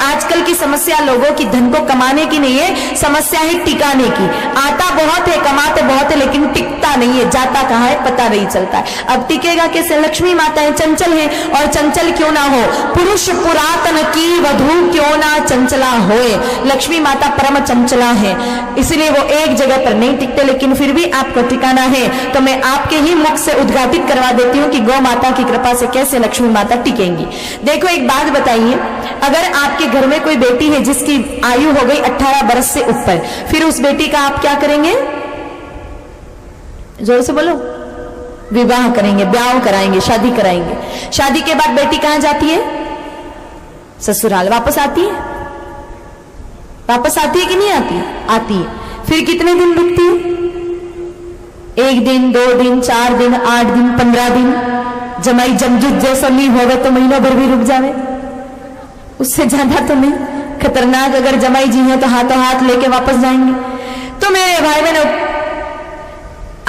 आजकल की समस्या लोगों की धन को कमाने की नहीं है, समस्या है टिकाने की। आता बहुत है, कमाते बहुत है, लेकिन टिकता नहीं है, जाता कहाँ है पता नहीं चलता है। अब टिकेगा कैसे? लक्ष्मी माता है, चंचल है, और चंचल क्यों ना हो, पुरुष पुरातन की वधू क्यों ना चंचला होए। लक्ष्मी माता परम चंचला है, इसलिए वो एक जगह पर नहीं टिकते, लेकिन फिर भी आपको टिकाना है तो मैं आपके ही मुख से उद्घाटित करवा देती हूँ कि गौ माता की कृपा से कैसे लक्ष्मी माता टिकेंगी। देखो एक बात बताइए, अगर आपके घर में कोई बेटी है जिसकी आयु हो गई 18 वर्ष से ऊपर, फिर उस बेटी का आप क्या करेंगे? जोर से बोलो। विवाह करेंगे, ब्याह कराएंगे, शादी कराएंगे। शादी के बाद बेटी कहां जाती है? ससुराल। वापस आती है? वापस आती है कि नहीं आती? आती है। फिर कितने दिन रुकती है? 1 दिन, 2 दिन, 4 दिन, 8 दिन, 15 दिन। जमाई जमजुत जैसा नहीं होगा तो महीनों भर भी रुक जावे, उससे ज्यादा तो नहीं। खतरनाक अगर जमाई जी हैं तो हाथों हाथ लेके वापस जाएंगे। तो मेरे भाई बहनों,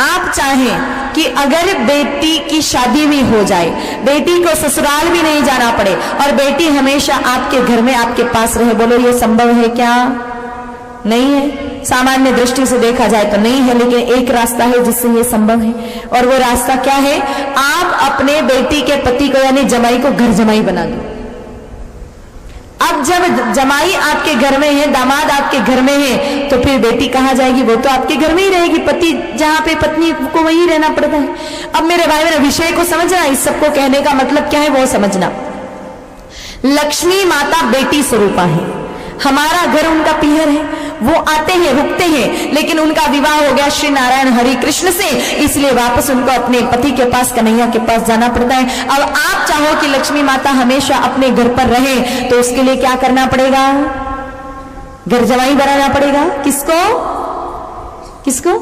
आप चाहें कि अगर बेटी की शादी भी हो जाए, बेटी को ससुराल भी नहीं जाना पड़े और बेटी हमेशा आपके घर में आपके पास रहे, बोलो ये संभव है क्या? नहीं है। सामान्य दृष्टि से देखा जाए तो नहीं है, लेकिन एक रास्ता है जिससे ये संभव है, और वो रास्ता क्या है? आप अपने बेटी के पति को यानी जमाई को घर जमाई बना दो। अब जब जमाई आपके घर में है, दामाद आपके घर में है, तो फिर बेटी कहाँ जाएगी? वो तो आपके घर में ही रहेगी। पति जहां पे पत्नी को वहीं रहना पड़ता है। अब मेरे भाई मेरे विषय को समझना, इस सबको कहने का मतलब क्या है वो समझना। लक्ष्मी माता बेटी स्वरूपा है, हमारा घर उनका पियर है, वो आते हैं रुकते हैं, लेकिन उनका विवाह हो गया श्री नारायण हरि कृष्ण से, इसलिए वापस उनको अपने पति के पास, कन्हैया के पास जाना पड़ता है। अब आप चाहो कि लक्ष्मी माता हमेशा अपने घर पर रहे, तो उसके लिए क्या करना पड़ेगा? घर जमाई बनाना पड़ेगा। किसको? किसको?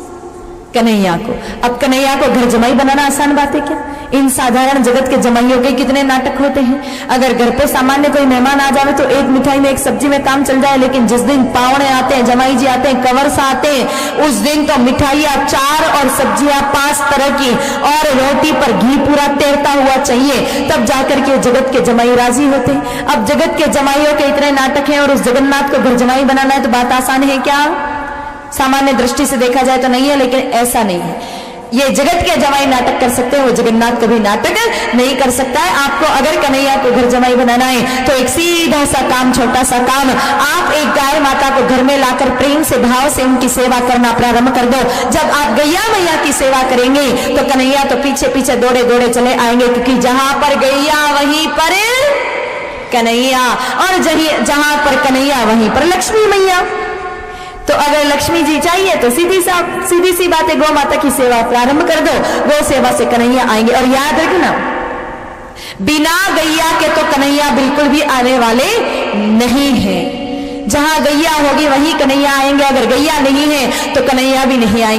कन्हैया को। अब कन्हैया को घर जमाई बनाना आसान बात है क्या? इन साधारण जगत के जमाइयों के कितने नाटक होते हैं। अगर घर पे सामान्य कोई मेहमान आ जावे तो एक मिठाई में एक सब्जी में काम चल जाए, लेकिन जिस दिन पावने आते हैं, जमाई जी आते हैं, कंवर आते हैं, उस दिन तो मिठाइयाँ 4 और सब्जियां 5 तरह की, और रोटी पर घी पूरा तैरता हुआ चाहिए, तब जाकर के जगत के जमाई राजी होते हैं। अब जगत के जमाइयों के इतने नाटक हैं और उस जगन्नाथ को घर जमाई बनाना है तो बात आसान है क्या? सामान्य दृष्टि से देखा जाए तो नहीं है, लेकिन ऐसा नहीं है। ये जगत के जमाई नाटक कर सकते हैं, वो जगन्नाथ कभी नाटक नहीं कर सकता है। आपको अगर कन्हैया को घर जमाई बनाना है तो एक सीधा सा काम, छोटा सा काम, आप एक गाय माता को घर में लाकर प्रेम से, भाव से उनकी सेवा करना प्रारंभ कर दो। जब आप गैया मैया की सेवा करेंगे तो कन्हैया तो पीछे पीछे दौड़े दौड़े चले आएंगे, क्योंकि जहां पर गैया वहीं पर कन्हैया, और जहां पर कन्हैया वहीं पर लक्ष्मी मैया। तो अगर लक्ष्मी जी चाहिए तो सीधी सी बात है, गौ माता की सेवा प्रारंभ कर दो, गौ सेवा से कन्हैया आएंगे। और याद रखना, बिना गैया के तो कन्हैया बिल्कुल भी आने वाले नहीं है। जहां गैया होगी वहीं कन्हैया आएंगे, अगर गैया नहीं है तो कन्हैया भी नहीं आएंगे।